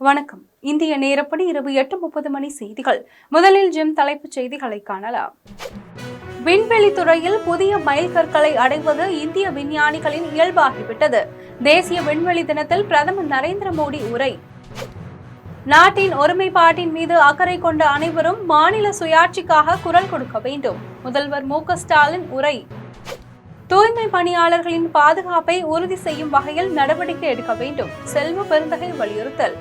வணக்கம். இந்திய நேரப்படி இரவு 8:30 மணி செய்திகள். முதலில் ஜிம் தலைப்புச் செய்திகளை காணலாம். விண்வெளி துறையில் புதிய மைல்கற்களை அடைவது இந்திய விஞ்ஞானிகளின் இயல்பாகிவிட்டது. தேசிய விண்வெளி தினத்தில் பிரதமர் நரேந்திர மோடி உரை. நாட்டின் ஒருமைப்பாட்டின் மீது அக்கறை கொண்ட அனைவரும் மாநில சுயாட்சிக்காக குரல் கொடுக்க வேண்டும். முதல்வர் மு.க. ஸ்டாலின் உரை. தூய்மை பணியாளர்களின் பாதுகாப்பை உறுதி செய்யும் வகையில் நடவடிக்கை எடுக்க வேண்டும். செல்வ பெருந்தகை வலியுறுத்தல்.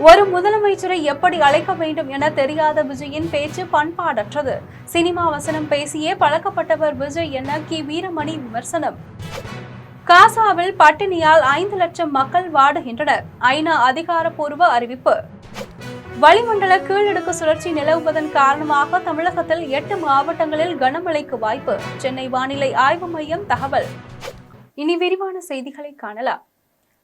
ஒரு முதலமைச்சரை எப்படி அழைக்க வேண்டும் என தெரியாத விஜயின் பேச்சு பண்பாடற்றது. சினிமா வசனம் பேசியே பழக்கப்பட்டவர் விஜய் என கி. வீரமணி விமர்சனம். காசாவில் பட்டினியால் 5 லட்சம் மக்கள் வாடுகின்றனர். ஐநா அதிகாரப்பூர்வ அறிவிப்பு. வளிமண்டல கீழடுக்கு சுழற்சி நிலவுவதன் காரணமாக தமிழகத்தில் 8 மாவட்டங்களில் கனமழைக்கு வாய்ப்பு. சென்னை வானிலை ஆய்வு மையம் தகவல். இனி விரிவான செய்திகளை காணலாம்.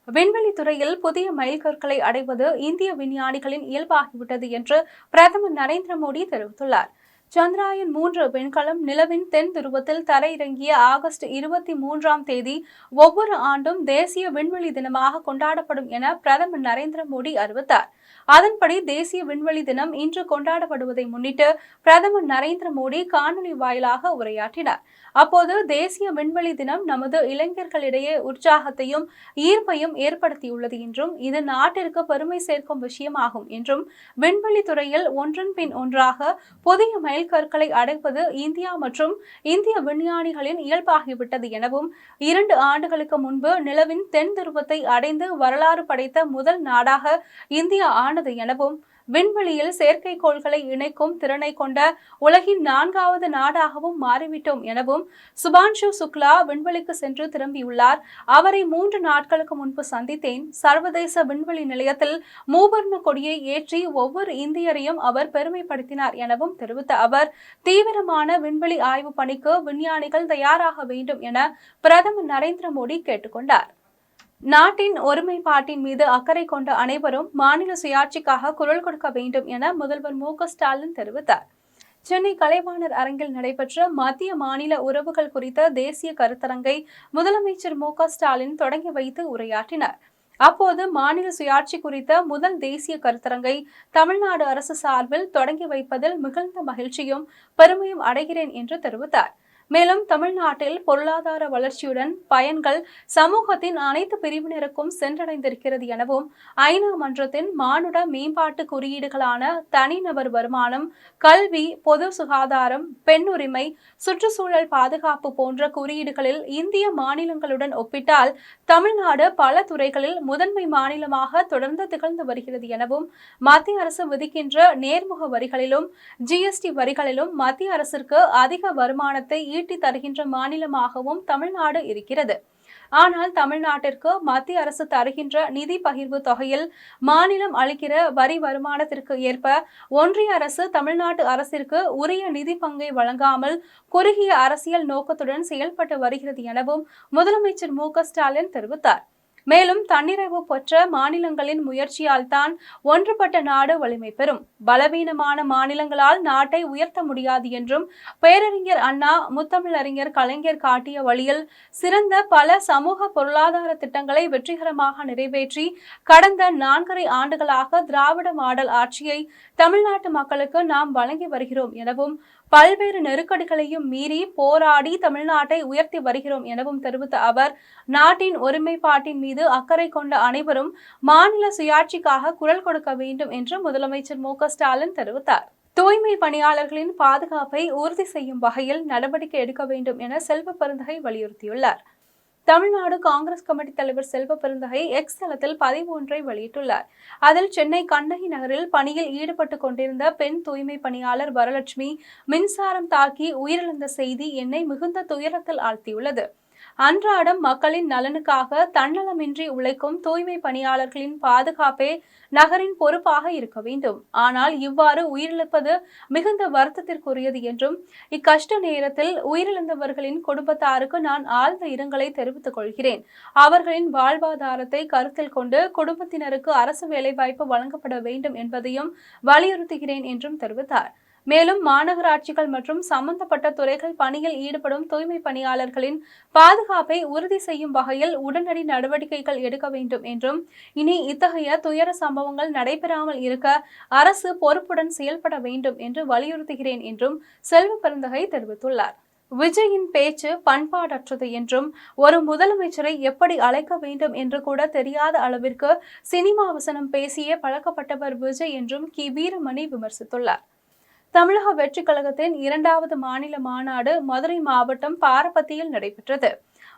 விண்வெளி துறையில் புதிய மைல்கற்களை அடைவது இந்திய விஞ்ஞானிகளின் இயல்பாகிவிட்டது என்று பிரதமர் நரேந்திர மோடி தெரிவித்துள்ளார். சந்திராயன் 3 விண்கலம் நிலவின் தென் துருவத்தில் தரையிறங்கிய ஆகஸ்ட் 23ஆம் தேதி ஒவ்வொரு ஆண்டும் தேசிய விண்வெளி தினமாக கொண்டாடப்படும் என பிரதமர் நரேந்திர மோடி அறிவித்தார். அதன்படி தேசிய விண்வெளி தினம் இன்று கொண்டாடப்படுவதை முன்னிட்டு பிரதமர் நரேந்திர மோடி காணொலி வாயிலாக உரையாற்றினார். அப்போது தேசிய விண்வெளி தினம் நமது இளைஞர்களிடையே உற்சாகத்தையும் ஈர்ப்பையும் ஏற்படுத்தியுள்ளது என்றும் இது நாட்டிற்கு பெருமை சேர்க்கும் விஷயமாகும் என்றும் விண்வெளி துறையில் ஒன்றன் பின் ஒன்றாக புதிய மைல்கற்களை அடைப்பது இந்தியா மற்றும் இந்திய விஞ்ஞானிகளின் இயல்பாகிவிட்டது எனவும் 2 ஆண்டுகளுக்கு முன்பு நிலவின் தென் துருவத்தை அடைந்து வரலாறு படைத்த முதல் நாடாக இந்தியா ஆனது எனவும் விண்வெளியில் செயற்கைக்கோள்களை இணைக்கும் திறனை கொண்ட உலகின் 4வது நாடாகவும் மாறிவிட்டோம் எனவும் சுபான்ஷு சுக்லா விண்வெளிக்கு சென்று திரும்பியுள்ளார். அவரை 3 நாட்களுக்கு முன்பு சந்தித்தேன். சர்வதேச விண்வெளி நிலையத்தில் மூவர்ண கொடியை ஏற்றி ஒவ்வொரு இந்தியரையும் அவர் பெருமைப்படுத்தினார் எனவும் தெரிவித்த அவர் தீவிரமான விண்வெளி ஆய்வு பணிக்கு விஞ்ஞானிகள் தயாராக வேண்டும் என பிரதமர் நரேந்திர மோடி கேட்டுக்கொண்டார். நாட்டின் ஒருமைப்பாட்டின் மீது அக்கறை கொண்ட அனைவரும் மாநில சுயாட்சிக்காக குரல் கொடுக்க வேண்டும் என முதல்வர் மு.க. ஸ்டாலின் தெரிவித்தார். சென்னை கலைவாணர் அரங்கில் நடைபெற்ற மத்திய மாநில உறவுகள் குறித்த தேசிய கருத்தரங்கை முதலமைச்சர் மு.க. ஸ்டாலின் தொடங்கி வைத்து உரையாற்றினார். அப்போது மாநில சுயாட்சி குறித்த முதல் தேசிய கருத்தரங்கை தமிழ்நாடு அரசு சார்பில் தொடங்கி வைப்பதில் மிகுந்த மகிழ்ச்சியும் பெருமையும் அடைகிறேன் என்று தெரிவித்தார். மேலும் தமிழ்நாட்டில் பொருளாதார வளர்ச்சியுடன் பயன்கள் சமூகத்தின் அனைத்து பிரிவினருக்கும் சென்றடைந்திருக்கிறது எனவும் ஐநா மன்றத்தின் மானுட மேம்பாட்டு குறியீடுகளான தனிநபர் வருமானம், கல்வி, பொது சுகாதாரம், பெண் உரிமை, சுற்றுச்சூழல் பாதுகாப்பு போன்ற குறியீடுகளில் இந்திய மாநிலங்களுடன் ஒப்பிட்டால் தமிழ்நாடு பல துறைகளில் முதன்மை மாநிலமாக தொடர்ந்து திகழ்ந்து வருகிறது எனவும் மத்திய அரசு விதிக்கின்ற நேர்முக வரிகளிலும் GST வரிகளிலும் மத்திய அரசிற்கு அதிக வருமானத்தை ஈட்டி தருகின்ற மாநிலமாகவும் தமிழ்நாடு இருக்கிறது. ஆனால் தமிழ்நாட்டிற்கு மத்திய அரசு தருகின்ற நிதி பகிர்வு தொகையில் மாநிலம் அளிக்கிற வரி வருமானத்திற்கு ஏற்ப ஒன்றிய அரசு தமிழ்நாட்டு அரசிற்கு உரிய நிதி பங்கை வழங்காமல் குறுகிய அரசியல் நோக்கத்துடன் செயல்பட்டு வருகிறது எனவும் முதலமைச்சர் மு.க. ஸ்டாலின் தெரிவித்தார். மேலும் தன்னிறைவு பெற்ற மாநிலங்களின் முயற்சியால் தான் ஒன்றுபட்ட நாடு வலிமை பெறும். பலவீனமான மாநிலங்களால் நாட்டை உயர்த்த முடியாது என்றும் பேரறிஞர் அண்ணா, முத்தமிழறிஞர் கலைஞர் காட்டிய வழியில் சிறந்த பல சமூக பொருளாதார திட்டங்களை வெற்றிகரமாக நிறைவேற்றி கடந்த 4.5 ஆண்டுகளாக திராவிட மாடல் ஆட்சியை தமிழ்நாட்டு மக்களுக்கு நாம் வழங்கி வருகிறோம் எனவும் பல்வேறு நெருக்கடிகளையும் மீறி போராடி தமிழ்நாட்டை உயர்த்தி வருகிறோம் எனவும் தெரிவித்த அவர் நாட்டின் ஒருமைப்பாட்டின் மீது அக்கறை கொண்ட அனைவரும் மாநில சுயாட்சிக்காக குரல் கொடுக்க வேண்டும் என்று முதலமைச்சர் மு.க. ஸ்டாலின் தெரிவித்தார். தூய்மை பணியாளர்களின் பாதுகாப்பை உறுதி செய்யும் வகையில் நடவடிக்கை எடுக்க வேண்டும் என செல்வ பெருந்தகை வலியுறுத்தியுள்ளார். தமிழ்நாடு காங்கிரஸ் கமிட்டி தலைவர் செல்வ பெருந்தகை எக்ஸ் தளத்தில் பதிவு ஒன்றை வெளியிட்டுள்ளார். அதில் சென்னை கண்ணகி நகரில் பணியில் ஈடுபட்டு கொண்டிருந்த பெண் தூய்மை பணியாளர் வரலட்சுமி மின்சாரம் தாக்கி உயிரிழந்த செய்தி என்னை மிகுந்த துயரத்தில் ஆழ்த்தியுள்ளது. அன்றாடம் மக்களின் நலனுக்காக தன்னலமின்றி உழைக்கும் தூய்மை பணியாளர்களின் பாதுகாப்பே நகரின் பொறுப்பாக இருக்க வேண்டும். ஆனால் இவ்வாறு உயிரிழப்பது மிகுந்த வருத்தத்திற்குரியது என்றும் இக்கஷ்ட நேரத்தில் உயிரிழந்தவர்களின் குடும்பத்தாருக்கு நான் ஆழ்ந்த இரங்கலை தெரிவித்துக் கொள்கிறேன். அவர்களின் வாழ்வாதாரத்தை கருத்தில் கொண்டு குடும்பத்தினருக்கு அரசு வேலைவாய்ப்பு வழங்கப்பட வேண்டும் என்பதையும் வலியுறுத்துகிறேன் என்றும் தெரிவித்தார். மேலும் மாநகராட்சிகள் மற்றும் சம்பந்தப்பட்ட துறைகள் பணியில் ஈடுபடும் தூய்மை பணியாளர்களின் பாதுகாப்பை உறுதி செய்யும் வகையில் உடனடி நடவடிக்கைகள் எடுக்க வேண்டும் என்றும், இனி இத்தகைய துயர சம்பவங்கள் நடைபெறாமல் இருக்க அரசு பொறுப்புடன் செயல்பட வேண்டும் என்று வலியுறுத்துகிறேன் என்றும் செல்வ பெருந்தகை தெரிவித்துள்ளார். விஜயின் பேச்சு பண்பாடற்றது என்றும், ஒரு முதலமைச்சரை எப்படி அழைக்க வேண்டும் என்று கூட தெரியாத அளவிற்கு சினிமா வசனம் பேசியே பழக்கப்பட்டவர் விஜய் என்றும் கி. வீரமணி விமர்சித்துள்ளார். தமிழக வெற்றிக் கழகத்தின் 2வது மாநில மாநாடு மதுரை மாவட்டம் பாரபத்தியில் நடைபெற்றது.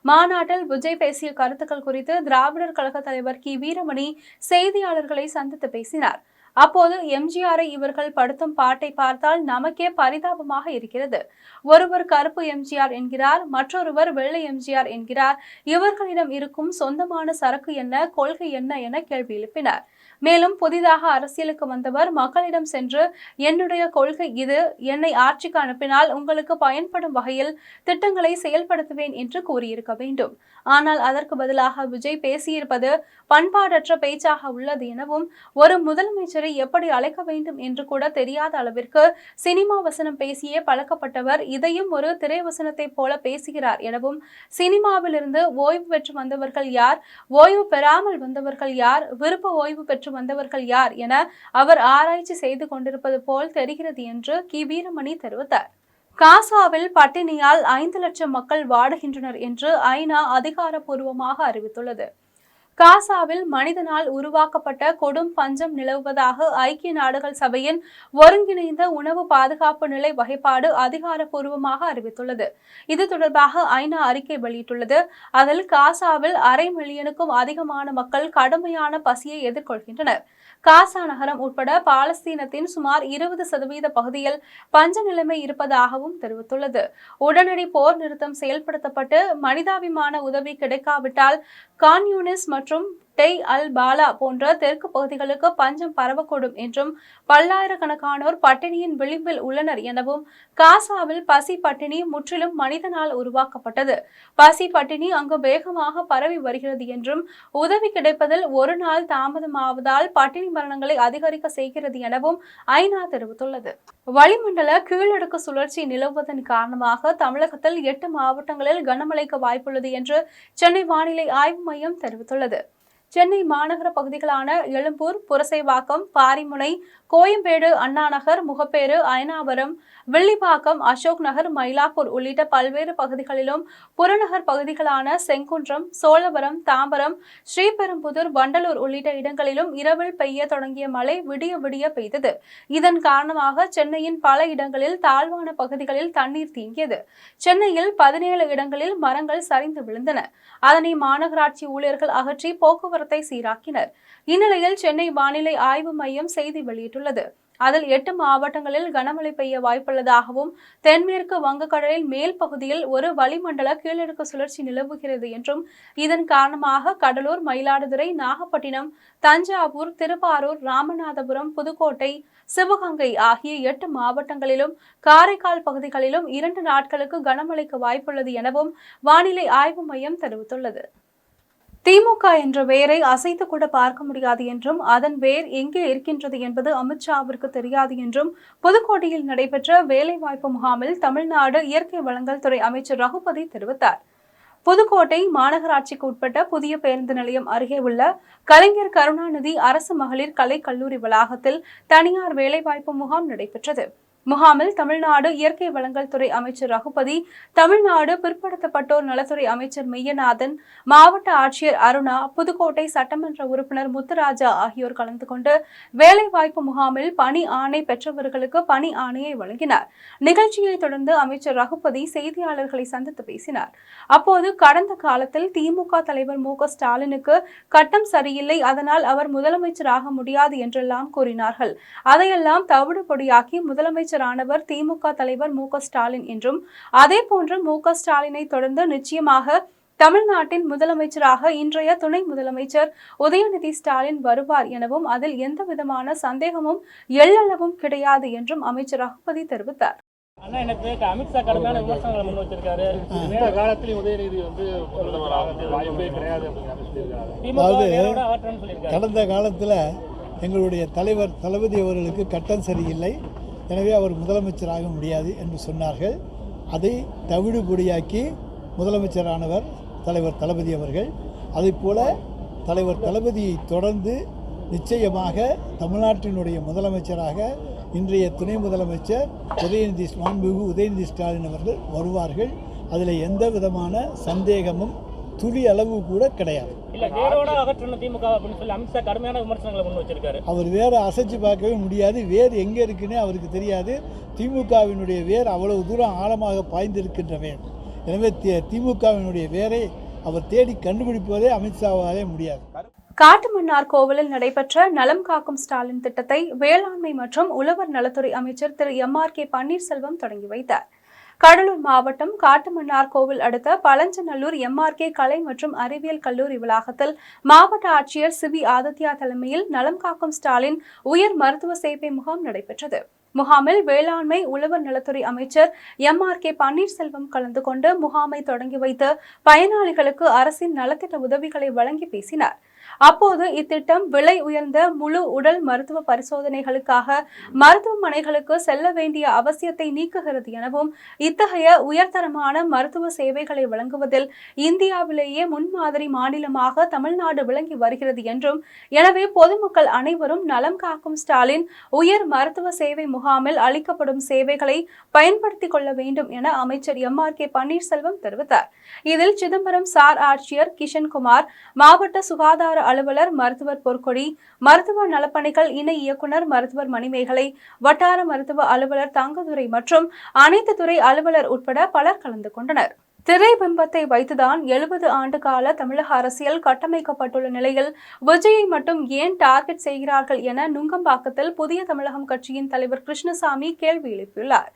மாநாட்டில் விஜய் பேசிய கருத்துக்கள் குறித்து திராவிடர் கழக தலைவர் கி. வீரமணி செய்தியாளர்களை சந்தித்து பேசினார். அப்போது எம்ஜிஆரை இவர்கள் படுத்தும் பாட்டை பார்த்தால் நமக்கே பரிதாபமாக இருக்கிறது. ஒருவர் கருப்பு எம்ஜிஆர் என்கிறார், மற்றொருவர் வெள்ளை எம்ஜிஆர் என்கிறார். இவர்களிடம் இருக்கும் சொந்தமான சரக்கு என்ன, கொள்கை என்ன என கேள்வி எழுப்பினார். மேலும் புதிதாக அரசியலுக்கு வந்தவர் மக்களிடம் சென்று என்னுடைய கொள்கை இது, என்னை ஆட்சிக்கு அனுப்பினால் உங்களுக்கு பயன்படும் வகையில் திட்டங்களை செயல்படுத்துவேன் என்று கூறியிருக்க வேண்டும். ஆனால் அதற்கு பதிலாக விஜய் பேசியிருப்பது பண்பாடற்ற பேச்சாக உள்ளது எனவும், ஒரு முதலமைச்சரை எப்படி அழைக்க வேண்டும் என்று கூட தெரியாத அளவிற்கு சினிமா வசனம் பேசியே பழக்கப்பட்டவர் இதையும் ஒரு திரைவசனத்தை போல பேசுகிறார் எனவும், சினிமாவிலிருந்து ஓய்வு பெற்று வந்தவர்கள் யார், ஓய்வு பெறாமல் வந்தவர்கள் யார், விருப்ப ஓய்வு பெற்று வந்தவர்கள் யார் என அவர் ஆராய்ச்சி செய்து கொண்டிருப்பது போல் தெரிகிறது என்று கி. வீரமணி தெரிவித்தார். காசாவில் பட்டினியால் 5 லட்சம் மக்கள் வாடுகின்றனர் என்று ஐநா அதிகாரப்பூர்வமாக அறிவித்துள்ளது. காசாவில் மனிதனால் உருவாக்கப்பட்ட கொடும் பஞ்சம் நிலவுவதாக ஐக்கிய நாடுகள் சபையின் ஒருங்கிணைந்த உணவு பாதுகாப்பு நிலை வகைப்பாடு அதிகாரப்பூர்வமாக அறிவித்துள்ளது. இது தொடர்பாக ஐநா அறிக்கை வெளியிட்டுள்ளது. அதில் காசாவில் 1/2 மில்லியனுக்கும் அதிகமான மக்கள் கடுமையான பசியை எதிர்கொள்கின்றனர். காசா நகரம் உட்பட பாலஸ்தீனத்தின் சுமார் 20% பகுதியில் பஞ்ச நிலைமை இருப்பதாகவும் தெரிவித்துள்ளது. உடனடி போர் நிறுத்தம் செயல்படுத்தப்பட்டு மனிதாபிமான உதவி கிடைக்காவிட்டால் கான் யூனிஸ் மற்றும் டெய் அல் பாலா போன்ற தெற்கு பகுதிகளுக்கு பஞ்சம் பரவக்கூடும் என்றும், பல்லாயிரக்கணக்கானோர் பட்டினியின் விளிம்பில் உள்ளனர் எனவும், காசாவில் பசி பட்டினி முற்றிலும் மனிதனால் உருவாக்கப்பட்டது. பசி பட்டினி அங்கு வேகமாக பரவி வருகிறது என்றும், உதவி கிடைப்பதில் ஒரு நாள் தாமதமாவதால் பட்டினி மரணங்களை அதிகரிக்க செய்கிறது எனவும் ஐநா தெரிவித்துள்ளது. வளிமண்டல கீழடுக்கு சுழற்சி நிலவுவதன் காரணமாக தமிழகத்தில் 8 மாவட்டங்களில் கனமழைக்கு வாய்ப்புள்ளது என்று சென்னை வானிலை ஆய்வு மையம் தெரிவித்துள்ளது. சென்னை மாநகர பகுதிகளான எழும்பூர், புரசைவாக்கம், பாரிமுனை, கோயம்பேடு, அண்ணாநகர், முகப்பேறு, அயனாவரம், வில்லிவாக்கம், அசோக் நகர், மயிலாப்பூர் உள்ளிட்ட பல்வேறு பகுதிகளிலும், புறநகர் பகுதிகளான செங்குன்றம், சோழவரம், தாம்பரம், ஸ்ரீபெரும்புதூர், வண்டலூர் உள்ளிட்ட இடங்களிலும் இரவில் பெய்ய தொடங்கிய மழை விடிய விடிய பெய்தது. இதன் காரணமாக சென்னையின் பல இடங்களில் தாழ்வான பகுதிகளில் தண்ணீர் தேங்கியது. சென்னையில் 17 இடங்களில் மரங்கள் சரிந்து விழுந்தன. அதனை மாநகராட்சி ஊழியர்கள் அகற்றி போக்குவரத்தை சீராக்கினர். இந்நிலையில் சென்னை வானிலை ஆய்வு மையம் செய்தி வெளியிட்டுள்ளது. அதில் 8 மாவட்டங்களில் கனமழை பெய்ய வாய்ப்புள்ளதாகவும், தென்மேற்கு வங்கக்கடலில் மேல் பகுதியில் ஒரு வளிமண்டல கீழடுக்கு சுழற்சி நிலவுகிறது என்றும், இதன் காரணமாக கடலூர், மயிலாடுதுறை, நாகப்பட்டினம், தஞ்சாவூர், திருவாரூர், ராமநாதபுரம், புதுக்கோட்டை, சிவகங்கை ஆகிய 8 மாவட்டங்களிலும், காரைக்கால் பகுதிகளிலும் 2 நாட்களுக்கு கனமழைக்கு வாய்ப்புள்ளது எனவும் வானிலை ஆய்வு மையம் தெரிவித்துள்ளது. திமுக என்ற வேரை அசைத்து கூட பார்க்க முடியாது என்றும், அதன் வேர் எங்கே இருக்கின்றது என்பது அமித்ஷாவிற்கு தெரியாது என்றும் புதுக்கோட்டையில் நடைபெற்ற வேலைவாய்ப்பு முகாமில் தமிழ்நாடு இயற்கை வளங்கள் துறை அமைச்சர் ரகுபதி தெரிவித்தார். புதுக்கோட்டை மாநகராட்சிக்கு உட்பட்ட புதிய பேருந்து நிலையம் அருகே உள்ள கலைஞர் கருணாநிதி அரசு மகளிர் கலை கல்லூரி வளாகத்தில் தனியார் வேலைவாய்ப்பு முகாம் நடைபெற்றது. முகாமில் தமிழ்நாடு இயற்கை வளங்கள் துறை அமைச்சர் ரகுபதி, தமிழ்நாடு பிற்படுத்தப்பட்டோர் நலத்துறை அமைச்சர் மெய்யநாதன், மாவட்ட ஆட்சியர் அருணா, புதுக்கோட்டை சட்டமன்ற உறுப்பினர் முத்துராஜா ஆகியோர் கலந்து கொண்டு வேலைவாய்ப்பு முகாமில் பணி ஆணை பெற்றவர்களுக்கு பணி ஆணையை வழங்கினார். நிகழ்ச்சியை தொடர்ந்து அமைச்சர் ரகுபதி செய்தியாளர்களை சந்தித்து பேசினார். அப்போது கடந்த காலத்தில் திமுக தலைவர் மு.க. ஸ்டாலினுக்கு கட்டம் சரியில்லை, அதனால் அவர் முதலமைச்சராக முடியாது என்றெல்லாம் கூறினார்கள். அதையெல்லாம் தவிடு பொடியாக்கி முதலமைச்சர் ஆனவர் திமுக தலைவர் மு.க. ஸ்டாலின் என்றும், அதே போன்று மு.க. ஸ்டாலினை தொடர்ந்து நிச்சயமாக தமிழ்நாட்டின் முதலமைச்சராக இன்றைய துணை முதலமைச்சர் உதயநிதி ஸ்டாலின் வருவார் எனவும், அதில் எந்தவிதமான சந்தேகமும் எள்ளளவும் கிடையாது என்றும் அமைச்சர் ரகுபதி தெரிவித்தார். அமித்ஷா கடுமையான விமர்சனங்களை முன் வச்சிருக்காரு. இந்த காலத்திலும் உதயநிதி வாய்ப்பே கிடையாது. கடந்த காலத்தில் எங்களுடைய தலைவர் தளபதி அவர்களுக்கு கட்டம் சரியில்லை, எனவே அவர் முதலமைச்சராக முடியாது என்று சொன்னார்கள். அதை தவிடுபொடியாக்கி முதலமைச்சரானவர் தலைவர் தளபதி அவர்கள். அதைப்போல தலைவர் தளபதியை தொடர்ந்து நிச்சயமாக தமிழ்நாட்டினுடைய முதலமைச்சராக இன்றைய துணை முதலமைச்சர் மாண்புமிகு உதயநிதி ஸ்டாலின் அவர்கள் வருவார்கள். அதில் எந்த விதமான சந்தேகமும் துளி அளவு கூட கிடையாது. அவர் வேறு அசைச்சு பார்க்கவே முடியாது. வேறு எங்கே இருக்குன்னு அவருக்கு தெரியாது. திமுகவினுடைய வேர் அவ்வளவு தூரம் ஆழமாக பாய்ந்திருக்கின்ற வேர். எனவே திமுகவினுடைய வேரை அவர் தேடி கண்டுபிடிப்பதே அமித்ஷாவாலே முடியாது. காட்டுமன்னார் கோவிலில் நடைபெற்ற நலம் காக்கும் ஸ்டாலின் திட்டத்தை வேளாண்மை மற்றும் உழவர் நலத்துறை அமைச்சர் திரு MRK பன்னீர்செல்வம் தொடங்கி வைத்தார். கடலூர் மாவட்டம் காட்டுமன்னார் கோவில் அடுத்த பழஞ்சநல்லூர் MRK கலை மற்றும் அறிவியல் கல்லூரி வளாகத்தில் மாவட்ட ஆட்சியர் சிவி ஆதித்யா தலைமையில் நலம் காக்கும் ஸ்டாலின் உயர் மருத்துவ சேவை முகாம் நடைபெற்றது. முகாமில் வேளாண்மை உழவர் நலத்துறை அமைச்சர் MRK பன்னீர்செல்வம் கலந்து கொண்டு முகாமை தொடங்கி வைத்து பயனாளிகளுக்கு அரசின் நலத்திட்ட உதவிகளை வழங்கி பேசினார். அப்போது இத்திட்டம் விலை உயர்ந்த முழு உடல் மருத்துவ பரிசோதனைகளுக்காக மருத்துவமனைகளுக்கு செல்ல வேண்டிய அவசியத்தை நீக்குகிறது எனவும் இத்தகைய உயர்தரமான மருத்துவ சேவைகளை வழங்குவதில் இந்தியாவிலேயே முன்மாதிரி மாநிலமாக தமிழ்நாடு விளங்கி வருகிறது என்றும், எனவே பொதுமக்கள் அனைவரும் நலம் காக்கும் ஸ்டாலின் உயர் மருத்துவ சேவை முகாமில் அளிக்கப்படும் சேவைகளை பயன்படுத்திக் கொள்ள வேண்டும் என அமைச்சர் MRK பன்னீர்செல்வம் தெரிவித்தார். இதில் சிதம்பரம் சார் ஆட்சியர் கிஷன்குமார், மாவட்ட சுகாதார அலுவலர் மருத்துவர் பொற்கொடி, மருத்துவ நலப்பணிகள் இணை இயக்குனர் மருத்துவர் மணிமேகலை, வட்டார மருத்துவ அலுவலர் தங்கதுரை மற்றும் அனைத்து துறை அலுவலர் உட்பட பலர் கலந்து கொண்டனர். திரை பிம்பத்தை வைத்துதான் 70 ஆண்டு கால தமிழக அரசியல் கட்டமைக்கப்பட்டுள்ள நிலையில் விஜயை மட்டும் ஏன் டார்கெட் செய்கிறார்கள் என நுங்கம்பாக்கத்தில் புதிய தமிழகம் கட்சியின் தலைவர் கிருஷ்ணசாமி கேள்வி எழுப்பியுள்ளார்.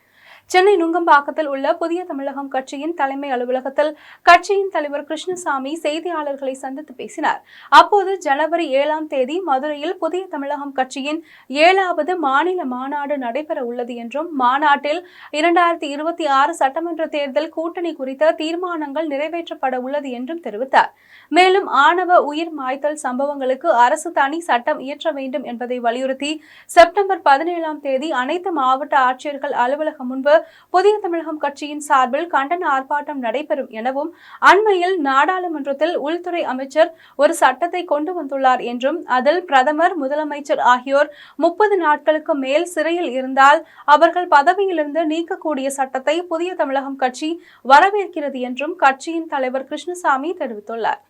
சென்னை நுங்கம்பாக்கத்தில் உள்ள புதிய தமிழகம் கட்சியின் தலைமை அலுவலகத்தில் கட்சியின் தலைவர் கிருஷ்ணசாமி செய்தியாளர்களை சந்தித்து பேசினார். அப்போது ஜனவரி 7ஆம் தேதி மதுரையில் புதிய தமிழகம் கட்சியின் 7வது மாநில மாநாடு நடைபெற உள்ளது என்றும், மாநாட்டில் 2026 சட்டமன்ற தேர்தல் கூட்டணி குறித்த தீர்மானங்கள் நிறைவேற்றப்பட உள்ளது என்றும் தெரிவித்தார். மேலும் ஆணவ உயிர் மாய்த்தல் சம்பவங்களுக்கு அரசு தனி சட்டம் இயற்ற வேண்டும் என்பதை வலியுறுத்தி செப்டம்பர் 17ஆம் தேதி அனைத்து மாவட்ட ஆட்சியர்கள் அலுவலகம் முன்பு புதிய தமிழகம் கட்சியின் சார்பில் கண்டன ஆர்ப்பாட்டம் நடைபெறும் எனவும், அண்மையில் நாடாளுமன்றத்தில் உள்துறை அமைச்சர் ஒரு சட்டத்தை கொண்டு வந்துள்ளார் என்றும், அதில் பிரதமர், முதலமைச்சர் ஆகியோர் 30 நாட்களுக்கு மேல் சிறையில் இருந்தால் அவர்கள் பதவியிலிருந்து நீக்கக்கூடிய சட்டத்தை புதிய தமிழகம் கட்சி வரவேற்கிறது என்றும் கட்சியின் தலைவர் கிருஷ்ணசாமி தெரிவித்துள்ளார்.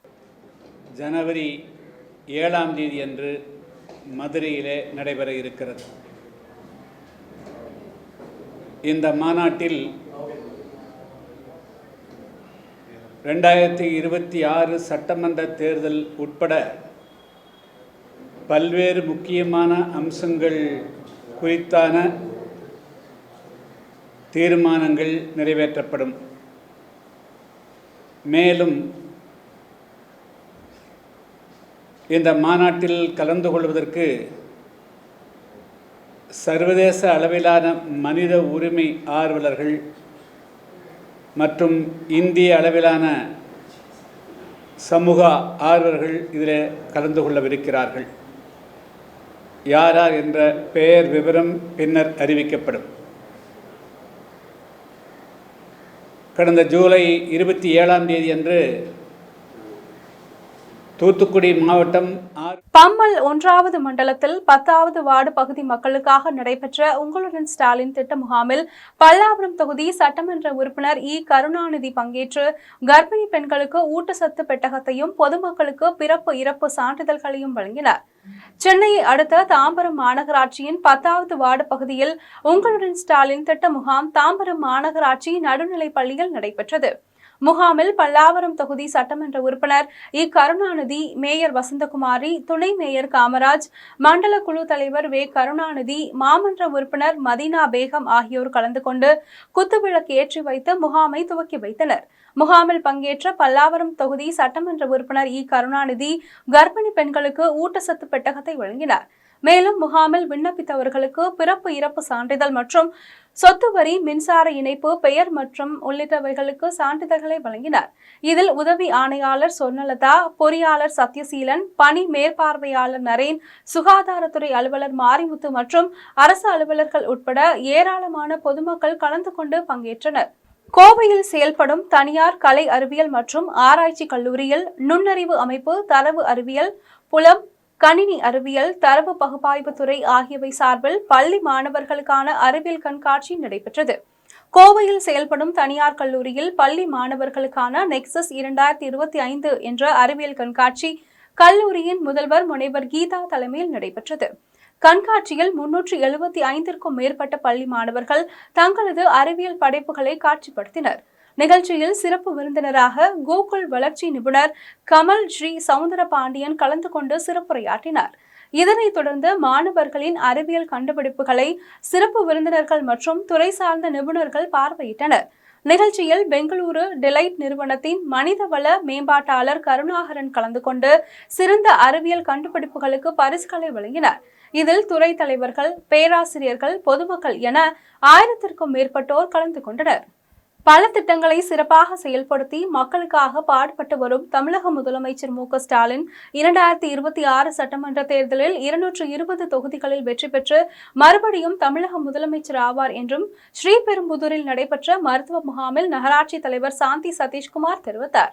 ஜனவரி 7ஆம் தேதி அன்று மதுரையிலே நடைபெற இருக்கிறது. இந்த மாநாட்டில் 2026 சட்டமன்ற தேர்தல் உட்பட பல்வேறு முக்கியமான அம்சங்கள் குறித்தான தீர்மானங்கள் நிறைவேற்றப்படும். மேலும் இந்த மாநாட்டில் கலந்து கொள்வதற்கு சர்வதேச அளவிலான மனித உரிமை ஆர்வலர்கள் மற்றும் இந்திய அளவிலான சமூக ஆர்வலர்கள் இதில் கலந்து கொள்ளவிருக்கிறார்கள். யார் யார் என்ற பெயர் விவரம் பின்னர் அறிவிக்கப்படும். கடந்த ஜூலை 27ஆம் தேதி அன்று தூத்துக்குடி மாவட்டம் பம்மல் 1வது மண்டலத்தில் 10வது வார்டு பகுதி மக்களுக்காக நடைபெற்ற உங்களுடன் ஸ்டாலின் திட்ட முகாமில் பல்லாவரம் தொகுதி சட்டமன்ற உறுப்பினர் கருணாநிதி பங்கேற்று கர்ப்பிணி பெண்களுக்கு ஊட்டச்சத்து பெட்டகத்தையும் பொதுமக்களுக்கு பிறப்பு இறப்பு சான்றிதழ்களையும் வழங்கினார். சென்னையை அடுத்த தாம்பரம் மாநகராட்சியின் 10வது வார்டு பகுதியில் உங்களுடன் ஸ்டாலின் திட்ட முகாம் தாம்பரம் மாநகராட்சி நடுநிலைப் பள்ளியில் நடைபெற்றது. முகாமில் பல்லாவரம் தொகுதி சட்டமன்ற உறுப்பினர் கருணாநிதி, மேயர் வசந்தகுமாரி, துணை மேயர் காமராஜ், மண்டல குழு தலைவர் கருணாநிதி, மாமன்ற உறுப்பினர் மதீனா பேகம் ஆகியோர் கலந்து கொண்டு குத்துவிளக்கு ஏற்றி வைத்து முகாமை துவக்கி வைத்தனர். முகாமில் பங்கேற்ற பல்லாவரம் தொகுதி சட்டமன்ற உறுப்பினர் கருணாநிதி கர்ப்பிணி பெண்களுக்கு ஊட்டச்சத்து பெட்டகத்தை வழங்கினார். மேலும் முகாமில் விண்ணப்பித்தவர்களுக்கு பிறப்பு இறப்பு சான்றிதழ் மற்றும் சொத்து வரி, மின்சார இணைப்பு, பெயர் மற்றும் உள்ளிட்டவைகளுக்கு சான்றிதழ்களை வழங்கினார். இதில் உதவி ஆணையாளர் சொர்ணலதா, பொறியாளர் சத்யசீலன், பணி மேற்பார்வையாளர் நரேன், சுகாதாரத்துறை அலுவலர் மாரிமுத்து மற்றும் அரசு அலுவலர்கள் உட்பட ஏராளமான பொதுமக்கள் கலந்து கொண்டு பங்கேற்றனர். கோவையில் செயல்படும் தனியார் கலை அறிவியல் மற்றும் ஆராய்ச்சி கல்லூரியில் நுண்ணறிவு அமைப்பு, தரவு அறிவியல், புலம், கணினி அறிவியல், தரவு பகுப்பாய்வு துறை ஆகியவை சார்பில் பள்ளி மாணவர்களுக்கான அறிவியல் கண்காட்சி நடைபெற்றது. கோவையில் செயல்படும் தனியார் கல்லூரியில் பள்ளி மாணவர்களுக்கான நெக்சஸ் 2025 என்ற அறிவியல் கண்காட்சி கல்லூரியின் முதல்வர் முனைவர் கீதா தலைமையில் நடைபெற்றது. கண்காட்சியில் 375க்கும் மேற்பட்ட பள்ளி மாணவர்கள் தங்களது அறிவியல் படைப்புகளை காட்சிப்படுத்தினர். நிகழ்ச்சியில் சிறப்பு விருந்தினராக கூகுள் வளர்ச்சி நிபுணர் கமல் ஸ்ரீ சவுந்தர பாண்டியன் கலந்து கொண்டு சிறப்புரையாற்றினார். இதனைத் தொடர்ந்து மாணவர்களின் அறிவியல் கண்டுபிடிப்புகளை சிறப்பு விருந்தினர்கள் மற்றும் துறை சார்ந்த நிபுணர்கள் பார்வையிட்டனர். நிகழ்ச்சியில் பெங்களூரு டிலைட் நிறுவனத்தின் மனிதவள மேம்பாட்டாளர் கருணாகரன் கலந்து கொண்டு சிறந்த அறிவியல் கண்டுபிடிப்புகளுக்கு பரிசுகளை வழங்கினார். இதில் துறை தலைவர்கள், பேராசிரியர்கள், பொதுமக்கள் என 1000க்கும் மேற்பட்டோர் கலந்து கொண்டனர். பல திட்டங்களை சிறப்பாக செயல்படுத்தி மக்களுக்காக பாடுபட்டு வரும் தமிழக முதலமைச்சர் மு க ஸ்டாலின் 2026 சட்டமன்ற தேர்தலில் 220 தொகுதிகளில் வெற்றி பெற்று மறுபடியும் தமிழக முதலமைச்சர் ஆவார் என்றும் ஸ்ரீபெரும்புதூரில் நடைபெற்ற மருத்துவ முகாமில் நகராட்சி தலைவர் சாந்தி சதீஷ்குமார் தெரிவித்தார்.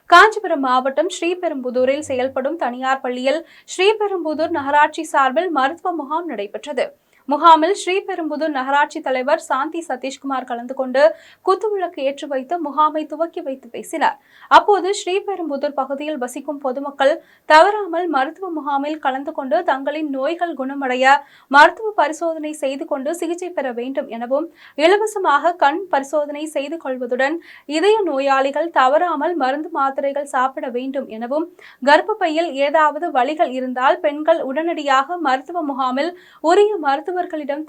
காஞ்சிபுரம் மாவட்டம் ஸ்ரீபெரும்புதூரில் செயல்படும் தனியார் பள்ளியில் ஸ்ரீபெரும்புதூர் நகராட்சி சார்பில் மருத்துவ முகாம் நடைபெற்றது. முகாமில் ஸ்ரீபெரும்புதூர் நகராட்சி தலைவர் சாந்தி சதீஷ்குமார் கலந்து கொண்டு குத்துவிளக்கு ஏற்றி வைத்து முகாமை துவக்கி வைத்து பேசினார். அப்போது ஸ்ரீபெரும்புதூர் பகுதியில் வசிக்கும் பொதுமக்கள் தவறாமல் மருத்துவ முகாமில் கலந்து கொண்டு தங்களின் நோய்கள் குணமடைய மருத்துவ பரிசோதனை செய்து கொண்டு சிகிச்சை பெற வேண்டும் எனவும், இலவசமாக கண் பரிசோதனை செய்து கொள்வதுடன் இதய நோயாளிகள் தவறாமல் மருந்து மாத்திரைகள் சாப்பிட வேண்டும் எனவும், கர்ப்பப்பையில் ஏதாவது வலிகள் இருந்தால் பெண்கள் உடனடியாக மருத்துவ முகாமில் உரிய மருத்துவர்களிடம்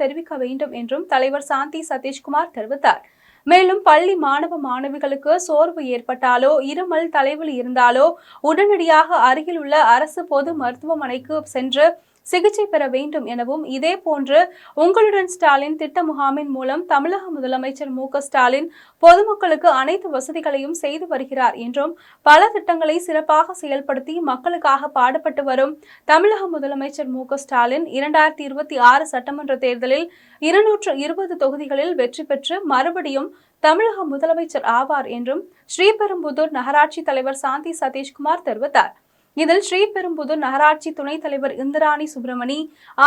தெரிவிக்க வேண்டும் என்றும் தலைவர் சாந்தி சதீஷ்குமார் தெரிவித்தார். மேலும் பள்ளி மாணவ மாணவிகளுக்கு சோர்வு ஏற்பட்டாலோ, இருமல், தலைவலி இருந்தாலோ உடனடியாக அருகில் உள்ள அரசு பொது மருத்துவமனைக்கு சென்று சிகிச்சை பெற வேண்டும் எனவும், இதே போன்று உங்களுடன் ஸ்டாலின் திட்ட முகாமின் மூலம் தமிழக முதலமைச்சர் மு க ஸ்டாலின் பொதுமக்களுக்கு அனைத்து வசதிகளையும் செய்து வருகிறார் என்றும், பல திட்டங்களை சிறப்பாக செயல்படுத்தி மக்களுக்காக பாடுபட்டு வரும் தமிழக முதலமைச்சர் மு க ஸ்டாலின் 2026 சட்டமன்ற தேர்தலில் 220 தொகுதிகளில் வெற்றி பெற்று மறுபடியும் தமிழக முதலமைச்சர் ஆவார் என்றும் ஸ்ரீபெரும்புதூர் நகராட்சி தலைவர் சாந்தி சதீஷ்குமார் தெரிவித்தார். இதில் ஸ்ரீபெரும்புதூர் நகராட்சி துணைத் தலைவர் இந்திராணி சுப்பிரமணி,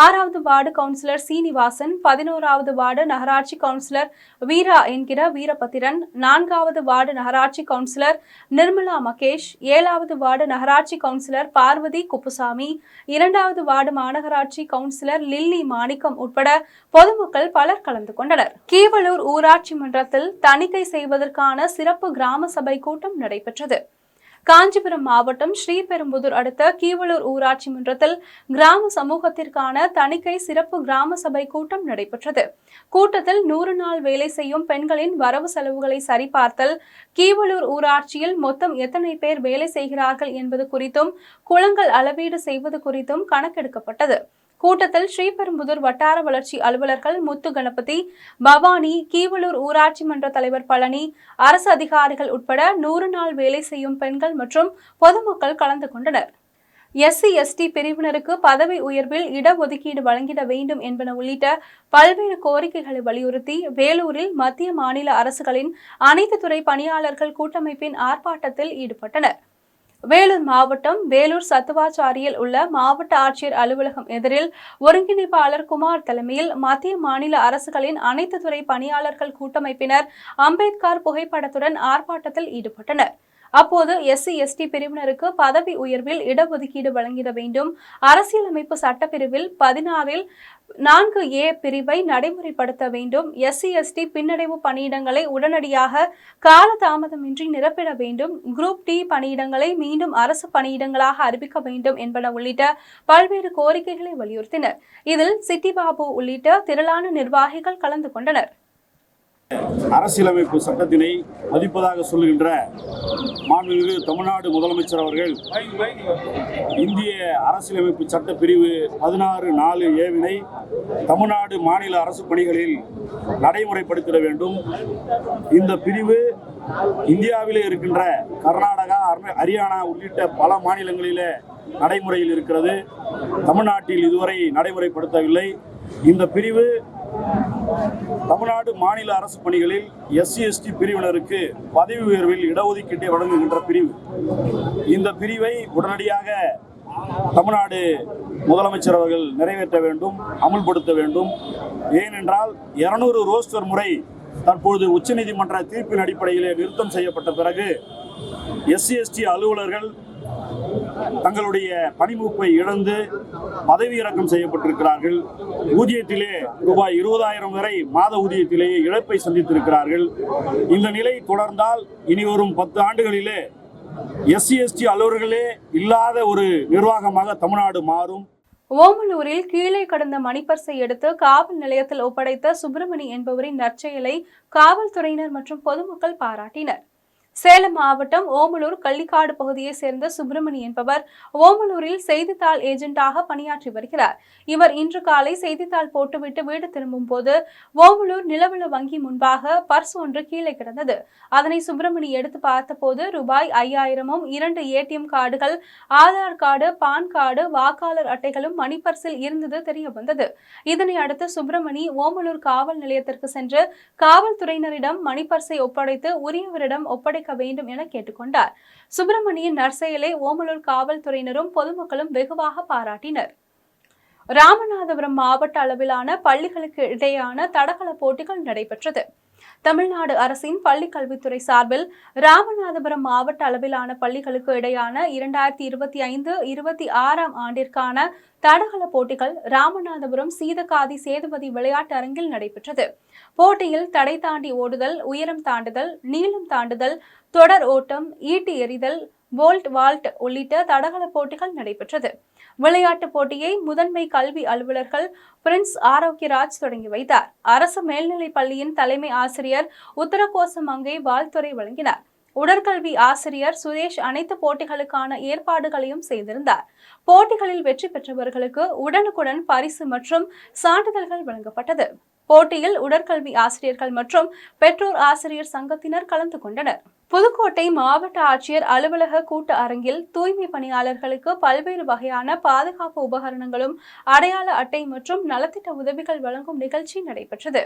6வது வார்டு கவுன்சிலர் சீனிவாசன், 11வது வார்டு நகராட்சி கவுன்சிலர் வீரா என்கிற வீரபத்திரன், 4வது வார்டு நகராட்சி கவுன்சிலர் நிர்மலா மகேஷ், 7வது வார்டு நகராட்சி கவுன்சிலர் பார்வதி குப்புசாமி, 2வது வார்டு மாநகராட்சி கவுன்சிலர் லில்லி மாணிக்கம் உட்பட பொதுமக்கள் பலர் கலந்து கொண்டனர். கீவளூர் ஊராட்சி மன்றத்தில் தணிக்கை செய்வதற்கான சிறப்பு கிராம சபை கூட்டம் நடைபெற்றது. காஞ்சிபுரம் மாவட்டம் ஸ்ரீபெரும்புதூர் அடுத்த கீவளூர் ஊராட்சி மன்றத்தில் கிராம சமூகத்திற்கான தணிக்கை சிறப்பு கிராம சபை கூட்டம் நடைபெற்றது. கூட்டத்தில் 100 நாள் வேலை செய்யும் பெண்களின் வரவு செலவுகளை சரிபார்த்தல், கீவளூர் ஊராட்சியில் மொத்தம் எத்தனை பேர் வேலை செய்கிறார்கள் என்பது குறித்தும், குளங்கள் அளவீடு செய்வது குறித்தும் கணக்கெடுக்கப்பட்டது. கூட்டத்தில் ஸ்ரீபெரும்புதூர் வட்டார வளர்ச்சி அலுவலர்கள் முத்து கணபதி, பவானி, கீவளூர் ஊராட்சி மன்ற தலைவர் பழனி, அரசு அதிகாரிகள் உட்பட 100 நாள் வேலை செய்யும் பெண்கள் மற்றும் பொதுமக்கள் கலந்து கொண்டனர். SC ST பிரிவினருக்கு பதவி உயர்வில் இடஒதுக்கீடு வழங்கிட வேண்டும் என்பன உள்ளிட்ட பல்வேறு கோரிக்கைகளை வலியுறுத்தி வேலூரில் மத்திய மாநில அரசுகளின் அனைத்து துறை பணியாளர்கள் கூட்டமைப்பின் ஆர்ப்பாட்டத்தில் ஈடுபட்டனர். வேலூர் மாவட்டம் வேலூர் சத்துவாச்சாரியில் உள்ள மாவட்ட ஆட்சியர் அலுவலகம் எதிரில் ஒருங்கிணைப்பாளர் குமார் தலைமையில் மத்திய மாநில அரசுகளின் அனைத்து துறை பணியாளர்கள் கூட்டமைப்பினர் அம்பேத்கர் புகைப்படத்துடன் ஆர்ப்பாட்டத்தில் ஈடுபட்டனர். அப்போது SC ST பிரிவினருக்கு பதவி உயர்வில் இடஒதுக்கீடு வழங்கிட வேண்டும், அரசியலமைப்பு சட்டப்பிரிவில் 16இல் 4A பிரிவை நடைமுறைப்படுத்த வேண்டும், SC ST பின்னடைவு பணியிடங்களை உடனடியாக காலதாமதமின்றி நிரப்பிட வேண்டும், குரூப் D பணியிடங்களை மீண்டும் அரசு பணியிடங்களாக அறிவிக்க வேண்டும் என்பன உள்ளிட்ட பல்வேறு கோரிக்கைகளை வலியுறுத்தினர். இதில் சிட்டிபாபு உள்ளிட்ட திரளான நிர்வாகிகள் கலந்து கொண்டனர். அரசியலமைப்பு சட்டத்தினை மதிப்பதாக சொல்லுகின்ற மாண்புமிகு தமிழ்நாடு முதலமைச்சர் அவர்கள் இந்திய அரசியலமைப்பு சட்ட பிரிவு 16(4)(a)வினை தமிழ்நாடு மாநில அரசு பணிகளில் நடைமுறைப்படுத்திட வேண்டும். இந்த பிரிவு இந்தியாவிலே இருக்கின்ற கர்நாடகா, ஹரியானா உள்ளிட்ட பல மாநிலங்களிலே நடைமுறையில் இருக்கிறது. தமிழ்நாட்டில் இதுவரை நடைமுறைப்படுத்தவில்லை. இந்த பிரிவு தமிழ்நாடு மாநில அரசு பணிகளில் SC/ST பிரிவினருக்கு பதவி உயர்வில் இடஒதுக்கீட்டை வழங்குகின்ற பிரிவு. இந்த பிரிவை உடனடியாக தமிழ்நாடு முதலமைச்சர் அவர்கள் நிறைவேற்ற வேண்டும், அமுல்படுத்த வேண்டும். ஏனென்றால் 200 ரோஸ்டர் முறை தற்பொழுது உச்சநீதிமன்ற தீர்ப்பின் அடிப்படையிலே நிறுத்தம் செய்யப்பட்ட பிறகு SC/ST அலுவலர்கள் தங்களுடைய பணிமூப்பை இழந்து பதவி இறக்கம் செய்யப்பட்டிருக்கிறார்கள். ஊதியத்திலே ரூபாய் 20,000 வரை மாத ஊதியத்திலேயே இழப்பை சந்தித்திருக்கிறார்கள். இந்த நிலை தொடர்ந்தால் இனி வரும் 10 ஆண்டுகளிலே SC/ST அலுவலர்களே இல்லாத ஒரு நிர்வாகமாக தமிழ்நாடு மாறும். ஓமலூரில் கீழே கடந்த மணிப்பர்ஸை எடுத்து காவல் நிலையத்தில் ஒப்படைத்த சுப்பிரமணி என்பவரின் நற்செயலை காவல்துறையினர் மற்றும் பொதுமக்கள் பாராட்டினர். சேலம் மாவட்டம் ஓமலூர் கள்ளிக்காடு பகுதியைச் சேர்ந்த சுப்பிரமணி என்பவர் ஓமலூரில் செய்தித்தாள் ஏஜென்ட்டாக பணியாற்றி வருகிறார். இவர் இன்று காலை செய்தித்தாள் போட்டுவிட்டு வீடு திரும்பும் போது ஓமலூர் நிலவள வங்கி முன்பாக பர்ஸ் ஒன்று கீழே கிடந்தது. அதனை சுப்பிரமணி எடுத்து பார்த்தபோது ரூபாய் 5,000ம் 2 ATM கார்டுகள், ஆதார் கார்டு, பான் கார்டு, வாக்காளர் அட்டைகளும் மணிப்பர்ஸில் இருந்தது தெரிய வந்தது. இதனை அடுத்து சுப்பிரமணி ஓமலூர் காவல் நிலையத்திற்கு சென்று காவல்துறையினரிடம் மணிப்பர்ஸை ஒப்படைத்து உரியவரிடம் ஒப்படைக்க வேண்டும் என கேட்டுக்கொண்டார். சுப்பிரமணியின் நற்செயலை ஓமலூர் காவல்துறையினரும் பொதுமக்களும் வெகுவாக பாராட்டினர். ராமநாதபுரம் மாவட்ட அளவிலான பள்ளிகளுக்கு இடையேயான தடகள போட்டிகள் நடைபெற்றது. தமிழ்நாடு அரசின் பள்ளிக் கல்வித்துறை சார்பில் ராமநாதபுரம் மாவட்ட அளவிலான பள்ளிகளுக்கு இடையான 2025-26 ஆண்டிற்கான தடகள போட்டிகள் ராமநாதபுரம் சீதகாதி சேதுபதி விளையாட்டு அரங்கில் நடைபெற்றது. போட்டியில் தடை தாண்டி ஓடுதல், உயரம் தாண்டுதல், நீளம் தாண்டுதல், தொடர் ஓட்டம், ஈட்டி எறிதல், போல்ட் வால்ட் உள்ளிட்ட தடகள போட்டிகள் நடைபெற்றது. விளையாட்டுப் போட்டியை முதன்மை கல்வி அலுவலர்கள் பிரின்ஸ் ஆரோக்கியராஜ் தொடங்கி வைத்தார். அரசு மேல்நிலைப் பள்ளியின் தலைமை ஆசிரியர் உத்தரகோசமங்கை வாழ்த்துரை வழங்கினார். உடற்கல்வி ஆசிரியர் சுரேஷ் அனைத்து போட்டிகளுக்கான ஏற்பாடுகளையும் செய்திருந்தார். போட்டிகளில் வெற்றி பெற்றவர்களுக்கு உடனுக்குடன் பரிசு மற்றும் சான்றிதழ்கள் வழங்கப்பட்டது. போட்டியில் உடற்கல்வி ஆசிரியர்கள் மற்றும் பெற்றோர் ஆசிரியர் சங்கத்தினர் கலந்து கொண்டனர். புதுக்கோட்டை மாவட்ட ஆட்சியர் அலுவலக கூட்ட அரங்கில் தூய்மை பணியாளர்களுக்கு பல்வேறு வகையான பாதுகாப்பு உபகரணங்களும், அடையாள அட்டை மற்றும் நலத்திட்ட உதவிகள் வழங்கும் நிகழ்ச்சி நடைபெற்றது.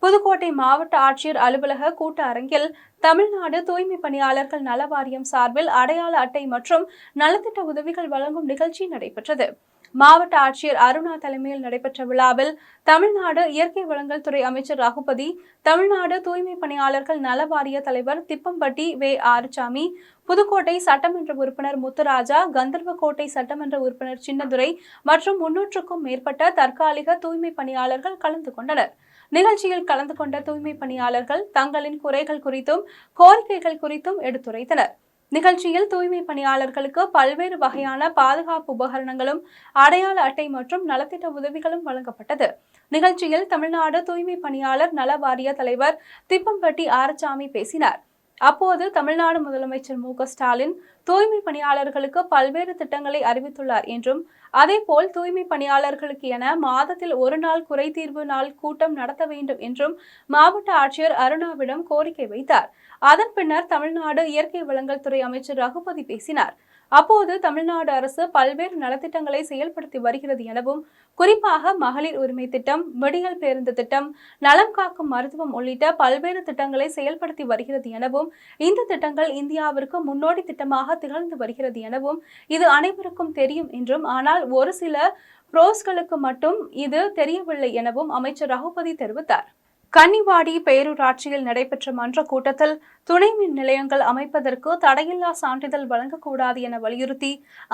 புதுக்கோட்டை மாவட்ட ஆட்சியர் அலுவலக கூட்ட அரங்கில் தமிழ்நாடு தூய்மை பணியாளர்கள் நல வாரியம் சார்பில் அடையாள அட்டை மற்றும் நலத்திட்ட உதவிகள் வழங்கும் நிகழ்ச்சி நடைபெற்றது. மாவட்ட ஆட்சியர் அருணா தலைமையில் நடைபெற்ற விழாவில் தமிழ்நாடு இயற்கை வளங்கள் துறை அமைச்சர் ரகுபதி, தமிழ்நாடு தூய்மை பணியாளர்கள் நல வாரிய தலைவர் திப்பம்பட்டி வே. ஆறுசாமி, புதுக்கோட்டை சட்டமன்ற உறுப்பினர் முத்துராஜா, கந்தர்வக்கோட்டை சட்டமன்ற உறுப்பினர் சின்னதுரை மற்றும் 300க்கும் மேற்பட்ட தற்காலிக தூய்மை பணியாளர்கள் கலந்து கொண்டனர். நிகழ்ச்சியில் கலந்து கொண்ட தூய்மை பணியாளர்கள் தங்களின் குறைகள் குறித்தும் கோரிக்கைகள் குறித்தும் எடுத்துரைத்தனர். நிகழ்ச்சியில் தூய்மை பணியாளர்களுக்கு பல்வேறு வகையான பாதுகாப்பு உபகரணங்களும், அடையாள அட்டை மற்றும் நலத்திட்ட உதவிகளும் வழங்கப்பட்டது. நிகழ்ச்சியில் தமிழ்நாடு தூய்மை பணியாளர் நல வாரிய தலைவர் திப்பம்பட்டி ஆறுசாமி பேசினார். அப்போது தமிழ்நாடு முதலமைச்சர் மு. க. ஸ்டாலின் தூய்மை பணியாளர்களுக்கு பல்வேறு திட்டங்களை அறிவித்துள்ளார் என்றும், அதேபோல் தூய்மை பணியாளர்களுக்கு என மாதத்தில் 1 நாள் குறைதீர்வு நாள் கூட்டம் நடத்த வேண்டும் என்றும் மாவட்ட ஆட்சியர் அருணாவிடம் கோரிக்கை வைத்தார். அதன் பின்னர் தமிழ்நாடு இயற்கை வளங்கள் துறை அமைச்சர் ரகுபதி பேசினார். அப்போது தமிழ்நாடு அரசு பல்வேறு நலத்திட்டங்களை செயல்படுத்தி வருகிறது எனவும், குறிப்பாக மகளிர் உரிமை திட்டம், விடியல் பேருந்து திட்டம், நலம் காக்கும் மருத்துவம் உள்ளிட்ட பல்வேறு திட்டங்களை செயல்படுத்தி வருகிறது எனவும், இந்த திட்டங்கள் இந்தியாவிற்கு முன்னோடி திட்டமாக திகழ்ந்து வருகிறது எனவும், இது அனைவருக்கும் தெரியும் என்றும், ஆனால் ஒரு சில புரோஸ்களுக்கு மட்டும் இது தெரியவில்லை எனவும் அமைச்சர் ரகுபதி தெரிவித்தார். கன்னிவாடி பேரூராட்சியில் நடைபெற்ற மன்ற கூட்டத்தில் துணை மின் நிலையங்கள் அமைப்பதற்கு தடையில்லா சான்றிதழ் வழங்கக்கூடாது என வலியுறுத்தி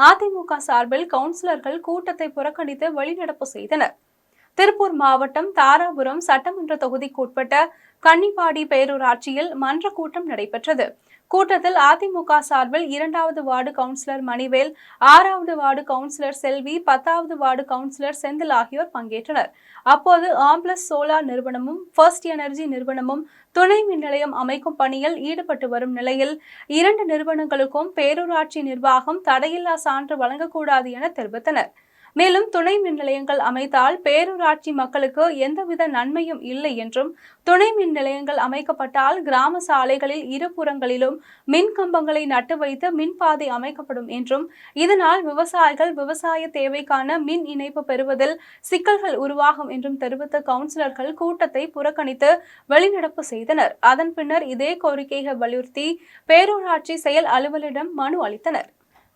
அதிமுக சார்பில் கவுன்சிலர்கள் கூட்டத்தை புறக்கணித்து வெளிநடப்பு செய்தனர். திருப்பூர் மாவட்டம் தாராபுரம் சட்டமன்ற தொகுதிக்கு உட்பட்ட கன்னிவாடி பேரூராட்சியில் மன்ற கூட்டம் நடைபெற்றது. கூட்டத்தில் அதிமுக சார்பில் 2வது வார்டு கவுன்சிலர் மணிவேல், 6வது வார்டு கவுன்சிலர் செல்வி, 10வது வார்டு கவுன்சிலர் செந்தில் ஆகியோர் பங்கேற்றனர். அப்போது ஆம்பிளஸ் சோலார் நிறுவனமும் ஃபர்ஸ்ட் எனர்ஜி நிறுவனமும் துணை மின் நிலையம் அமைக்கும் பணியில் ஈடுபட்டு வரும் நிலையில் 2 நிறுவனங்களுக்கும் பேரூராட்சி நிர்வாகம் தடையில்லா சான்று வழங்கக்கூடாது என தெரிவித்தனர். மேலும் துணை மின் நிலையங்கள் அமைத்தால் பேரூராட்சி மக்களுக்கு எந்தவித நன்மையும் இல்லை என்றும், துணை மின் நிலையங்கள் அமைக்கப்பட்டால் கிராம சாலைகளில் இருபுறங்களிலும் மின் கம்பங்களை நட்டு வைத்து மின்பாதை அமைக்கப்படும் என்றும், இதனால் விவசாயிகள் விவசாய தேவைக்கான மின் இணைப்பு பெறுவதில் சிக்கல்கள் உருவாகும் என்றும் தெரிவித்த கவுன்சிலர்கள் கூட்டத்தை புறக்கணித்து வெளிநடப்பு செய்தனர். அதன் பின்னர் இதே கோரிக்கையை வலியுறுத்தி பேரூராட்சி செயல் அலுவலரிடம் மனு அளித்தனர்.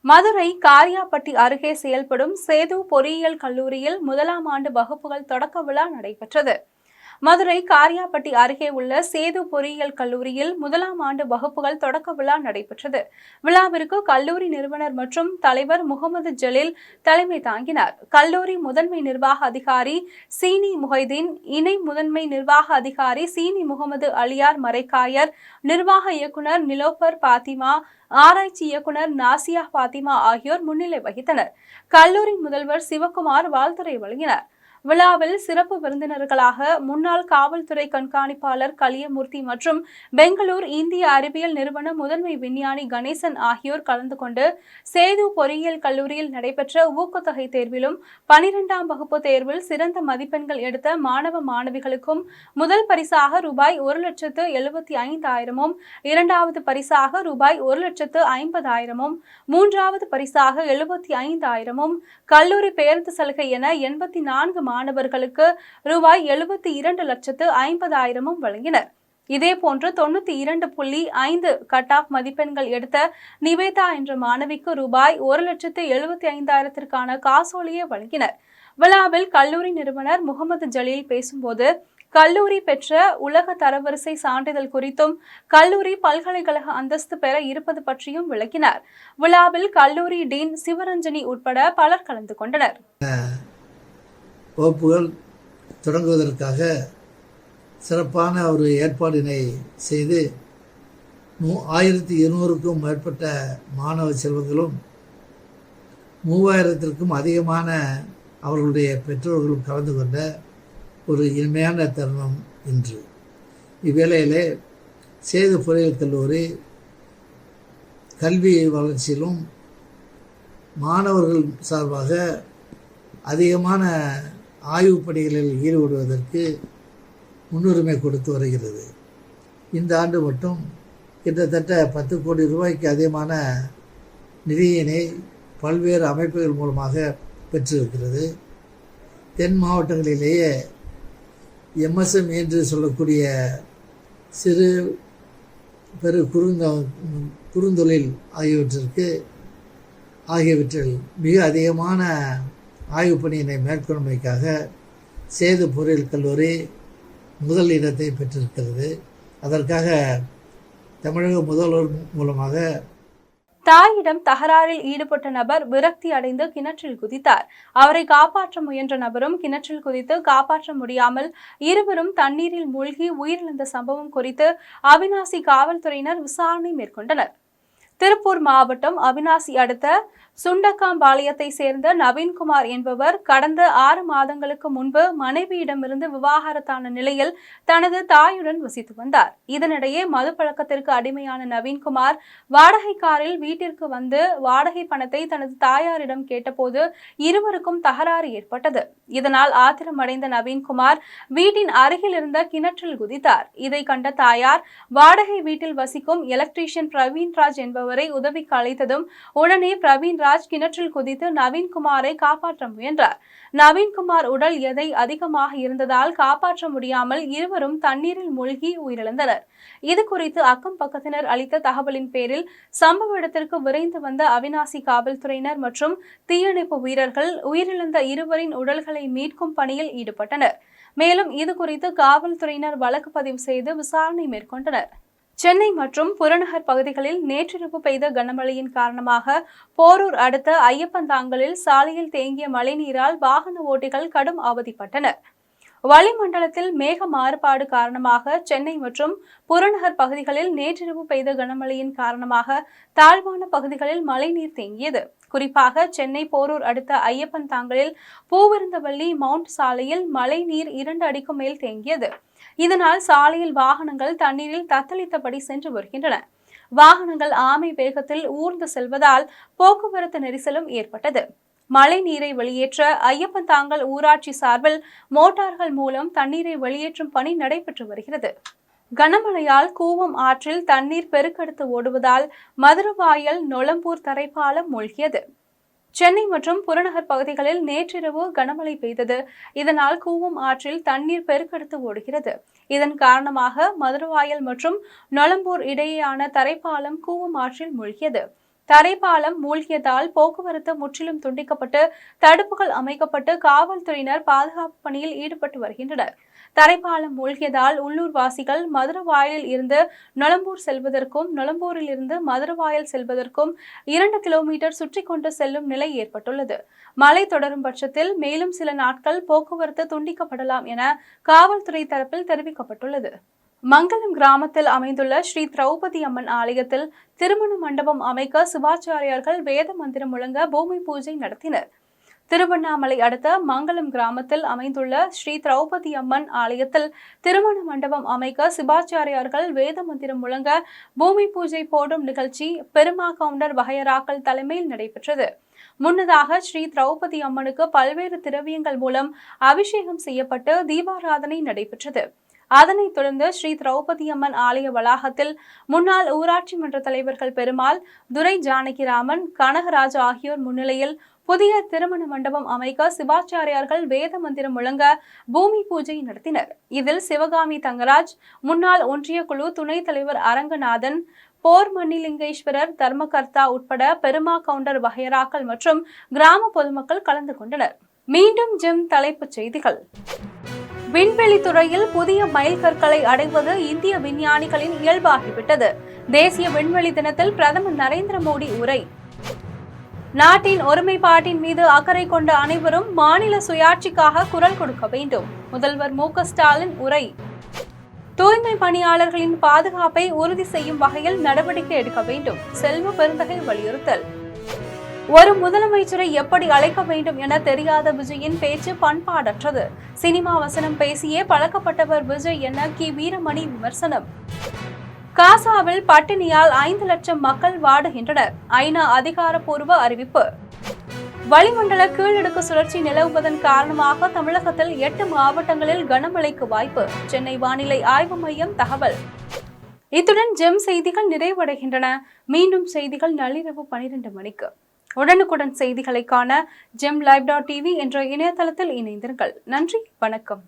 மதுரை காரியாபட்டி அருகே செயல்படும் சேது பொறியியல் கல்லூரியில் 1ஆம் ஆண்டு வகுப்புகள் தொடக்க விழா நடைபெற்றது. மதுரை காரியாபட்டி அருகே உள்ள சேது பொறியியல் கல்லூரியில் 1ஆம் ஆண்டு வகுப்புகள் தொடக்க விழா நடைபெற்றது. விழாவிற்கு கல்லூரி நிறுவனர் மற்றும் தலைவர் முகமது ஜலீல் தலைமை தாங்கினார். கல்லூரி முதன்மை நிர்வாக அதிகாரி சீனி முஹைதீன், இணை முதன்மை நிர்வாக அதிகாரி சீனி முகமது அலியார் மரைக்காயர், நிர்வாக இயக்குனர் நிலோபர் பாத்திமா, ஆராய்ச்சி இயக்குனர் நாசியா பாத்திமா ஆகியோர் முன்னிலை வகித்தனர். கல்லூரி முதல்வர் சிவகுமார் வாழ்த்துரை வழங்கினார். விழாவில் சிறப்பு விருந்தினர்களாக முன்னாள் காவல்துறை கண்காணிப்பாளர் கலியமூர்த்தி மற்றும் பெங்களூர் இந்திய அறிவியல் நிறுவன முதன்மை விஞ்ஞானி கணேசன் ஆகியோர் கலந்து கொண்டு சேது பொறியியல் கல்லூரியில் நடைபெற்ற ஊக்கத்தொகை தேர்விலும் 12ஆம் வகுப்பு தேர்வில் சிறந்த மதிப்பெண்கள் எடுத்த மாணவ மாணவிகளுக்கும் முதல் பரிசாக ரூபாய் 1,75,000, 2வது பரிசாக ரூபாய் 1,50,000, 3வது பரிசாக 75,000, கல்லூரி பேருந்து சலுகை என 84 மாணவர்களுக்கு ரூபாய் 72,50,000 வழங்கினர். இதேபோன்று 92.5 கட் ஆஃப் மதிப்பெண்கள் எடுத்த நிவேதா என்ற மாணவிக்கு ரூபாய் 1,75,000 காசோலையை வழங்கினர். விழாவில் கல்லூரி நிறுவனர் முகமது ஜலீல் பேசும்போது, கல்லூரி பெற்ற உலக தரவரிசை சான்றிதழ் குறித்தும் கல்லூரி பல்கலைக்கழக அந்தஸ்து பெற இருப்பது பற்றியும் விளக்கினார். விழாவில் கல்லூரி டீன் சிவரஞ்சனி உட்பட பலர் கலந்து கொண்டனர். வகுப்புகள் தொடங்குவதற்காக சிறப்பான ஒரு ஏற்பாடினை செய்து 1200க்கும் மேற்பட்ட மாணவ செல்வங்களும் 3000த்திற்கும் அதிகமான அவர்களுடைய பெற்றோர்களும் கலந்து கொண்ட ஒரு இனிமையான தருணம் இன்று. இவ்வேளையிலே சேது பொறியியல் கல்லூரி கல்வி வளர்ச்சியிலும் மாணவர்கள் சார்பாக அதிகமான ஆய்வுப் பணிகளில் ஈடுபடுவதற்கு முன்னுரிமை கொடுத்து வருகிறது. இந்த ஆண்டு மட்டும் கிட்டத்தட்ட 10 கோடி ரூபாய்க்கு அதிகமான நிதியினை பல்வேறு அமைப்புகள் மூலமாக பெற்றிருக்கிறது. தென் மாவட்டங்களிலேயே MSM என்று சொல்லக்கூடிய சிறு பெரு குறுந்தொழில் ஆகியவற்றில் மிக அதிகமான ஆய்வுப் பணியினை மேற்கொள்வதற்காக சேது பொறியியல் கல்லூரி முதல் இடத்தை பெற்றிருக்கிறது. அதற்காக தமிழக முதல்வர் மூலமாக தாயிடம் தகராறில் ஈடுபட்ட நபர் விரக்தி அடைந்து கிணற்றில் குதித்தார். அவரை காப்பாற்ற முயன்ற நபரும் கிணற்றில் குதித்து காப்பாற்ற முடியாமல் இருவரும் தண்ணீரில் மூழ்கி உயிரிழந்த சம்பவம் குறித்து அவிநாசி காவல்துறையினர் விசாரணை மேற்கொண்டனர். திருப்பூர் மாவட்டம் அவிநாசி அடுத்த சுண்டக்காம்பாளையத்தை சேர்ந்த நவீன்குமார் என்பவர் கடந்த 6 மாதங்களுக்கு முன்பு மனைவியிடமிருந்து விவாகரத்தான நிலையில் தனது தாயுடன் வசித்து வந்தார். இதனிடையே மது பழக்கத்திற்கு அடிமையான நவீன்குமார் வாடகை காரில் வீட்டிற்கு வந்து வாடகை பணத்தை தனது தாயாரிடம் கேட்டபோது இருவருக்கும் தகராறு ஏற்பட்டது. இதனால் ஆத்திரமடைந்த நவீன்குமார் வீட்டின் அருகில் இருந்த கிணற்றில் குதித்தார். இதை கண்ட தாயார் வாடகை வீட்டில் வசிக்கும் எலக்ட்ரீஷியன் பிரவீன்ராஜ் என்பவரை உதவிக்கு அழைத்ததும் உடனே பிரவீன்ராஜ் கிணற்றில் குதித்து நவீன்குமாரை காப்பாற்ற முயன்றார். நவீன்குமார் உடல் எடை அதிகமாக இருந்ததால் காப்பாற்ற முடியாமல் இருவரும் தண்ணீரில் மூழ்கி உயிரிழந்தனர். இது குறித்து அக்கம் பக்கத்தினர் அளித்த தகவலின் பேரில் சம்பவ இடத்திற்கு விரைந்து வந்த அவிநாசி காவல்துறையினர் மற்றும் தீயணைப்பு வீரர்கள் உயிரிழந்த இருவரின் உடல்களை மீட்கும் பணியில் ஈடுபட்டனர். மேலும் இது குறித்து காவல்துறையினர் வழக்கு பதிவு செய்து விசாரணை மேற்கொண்டனர். சென்னை மற்றும் புறநகர் பகுதிகளில் நேற்றிரவு பெய்த கனமழையின் காரணமாக போரூர் அடுத்த ஐயப்பந்தாங்கலில் சாலையில் தேங்கிய மழைநீரால் வாகன ஓட்டிகள் கடும் அவதிப்பட்டனர். வளிமண்டலத்தில் மேக மாறுபாடு காரணமாக சென்னை மற்றும் புறநகர் பகுதிகளில் நேற்றிரவு பெய்த கனமழையின் காரணமாக தாழ்வான பகுதிகளில் மழைநீர் தேங்கியது. குறிப்பாக சென்னை போரூர் அடுத்த ஐயப்பன் தாங்கலில் பூவிருந்தவல்லி மவுண்ட் சாலையில் மழை நீர் 2 அடிக்கும் மேல் தேங்கியது. இதனால் சாலையில் வாகனங்கள் தண்ணீரில் தத்தளித்தபடி சென்று வருகின்றன. வாகனங்கள் ஆமை வேகத்தில் ஊர்ந்து செல்வதால் போக்குவரத்து நெரிசலும் ஏற்பட்டது. மழை நீரை வெளியேற்ற ஐயப்பன் தாங்கல் ஊராட்சி சார்பில் மோட்டார்கள் மூலம் தண்ணீரை வெளியேற்றும் பணி நடைபெற்று வருகிறது. கனமழையால் கூவம் ஆற்றில் தண்ணீர் பெருக்கெடுத்து ஓடுவதால் மதுரவாயல் நொளம்பூர் தரைப்பாலம் மூழ்கியது. சென்னை மற்றும் புறநகர் பகுதிகளில் நேற்றிரவு கனமழை பெய்தது. இதனால் கூவம் ஆற்றில் தண்ணீர் பெருக்கெடுத்து ஓடுகிறது. இதன் காரணமாக மதுரவாயல் மற்றும் நொளம்பூர் இடையேயான தரைப்பாலம் கூவம் ஆற்றில் மூழ்கியது. தரைப்பாலம் மூழ்கியதால் போக்குவரத்து முற்றிலும் துண்டிக்கப்பட்டு தடுப்புகள் அமைக்கப்பட்டு காவல்துறையினர் பாதுகாப்பு பணியில் ஈடுபட்டு வருகின்றனர். தரைப்பாலம் மூழ்கியதால் உள்ளூர் வாசிகள் மதுரவாயலில் இருந்து நொளம்பூர் செல்வதற்கும் நொளம்பூரில் இருந்து மதுரவாயல் செல்வதற்கும் 2 கிலோமீட்டர் சுற்றி கொண்டு செல்லும் நிலை ஏற்பட்டுள்ளது. மழை தொடரும் பட்சத்தில் மேலும் சில நாட்கள் போக்குவரத்து துண்டிக்கப்படலாம் என காவல்துறை தரப்பில் தெரிவிக்கப்பட்டுள்ளது. மங்கலம் கிராமத்தில் அமைந்துள்ள ஸ்ரீ திரௌபதி அம்மன் ஆலயத்தில் திருமண மண்டபம் அமைக்க சிவாச்சாரியார்கள் வேத மந்திரம் முழங்க பூமி பூஜை நடத்தினர். திருவண்ணாமலை அடுத்த மங்கலம் கிராமத்தில் அமைந்துள்ள ஸ்ரீ திரௌபதி அம்மன் ஆலயத்தில் திருமண மண்டபம் அமைக்க சிவாச்சாரியார்கள் வேத மந்திரம் முழங்க பூமி பூஜை போடும் நிகழ்ச்சி பெருமா கவுண்டர் வகையராக்கள் தலைமையில் நடைபெற்றது. முன்னதாக ஸ்ரீ திரௌபதி அம்மனுக்கு பல்வேறு திரவியங்கள் மூலம் அபிஷேகம் செய்யப்பட்டு தீபாராதனை நடைபெற்றது. அதனைத் தொடர்ந்து ஸ்ரீ திரௌபதி அம்மன் ஆலய வளாகத்தில் முன்னாள் ஊராட்சி மன்ற தலைவர்கள் பெருமாள், துரை ஜானகிராமன், கனகராஜ் ஆகியோர் முன்னிலையில் புதிய திருமண மண்டபம் அமைக்க சிவாச்சாரியார்கள் வேத மந்திரம் முழங்க பூமி பூஜை நடத்தினர். இதில் சிவகாமி தங்கராஜ், முன்னாள் ஒன்றிய குழு துணைத் தலைவர் அரங்கநாதன், போர் மணிலிங்கேஸ்வரர் தர்மகர்த்தா உட்பட பெருமா கவுண்டர் வகையராக்கள் மற்றும் கிராம பொதுமக்கள் கலந்து கொண்டனர். மீண்டும் ஜெம் தலைப்புச் செய்திகள். விண்வெளி துறையில் புதிய மைல்கற்களை அடைவது இந்திய விஞ்ஞானிகளின் இயல்பாகிவிட்டது. தேசிய விண்வெளி தினத்தில் பிரதமர் நரேந்திர மோடி உரை. நாட்டின் ஒருமைப்பாட்டின் மீது அக்கறை கொண்ட அனைவரும் மாநில சுயாட்சிக்காக குரல் கொடுக்க வேண்டும். முதல்வர் மு.க. ஸ்டாலின் உரை. தூய்மை பணியாளர்களின் பாதுகாப்பை உறுதி செய்யும் வகையில் நடவடிக்கை எடுக்க வேண்டும். செல்வ பெருந்தகை வலியுறுத்தல். ஒரு முதலமைச்சரை எப்படி அழைக்க வேண்டும் என தெரியாத விஜயின் பேச்சு பண்பாடற்றது. சினிமா வசனம் பேசியே பழக்கப்பட்டவர் விஜய் என கி. வீரமணி விமர்சனம். காசாவில் பட்டினியால் 5 லட்சம் மக்கள் வாடுகின்றனர். ஐநா அதிகாரப்பூர்வ அறிவிப்பு. வளிமண்டல கீழடுக்கு சுழற்சி நிலவுவதன் காரணமாக தமிழகத்தில் 8 மாவட்டங்களில் கனமழைக்கு வாய்ப்பு. சென்னை வானிலை ஆய்வு மையம் தகவல். இத்துடன் ஜெம் செய்திகள் நிறைவடைகின்றன. மீண்டும் செய்திகள் நள்ளிரவு 12 மணிக்கு. உடனுக்குடன் செய்திகளை காண GemLive.tv என்ற இணையதளத்தில் இணைந்தீர்கள். நன்றி, வணக்கம்.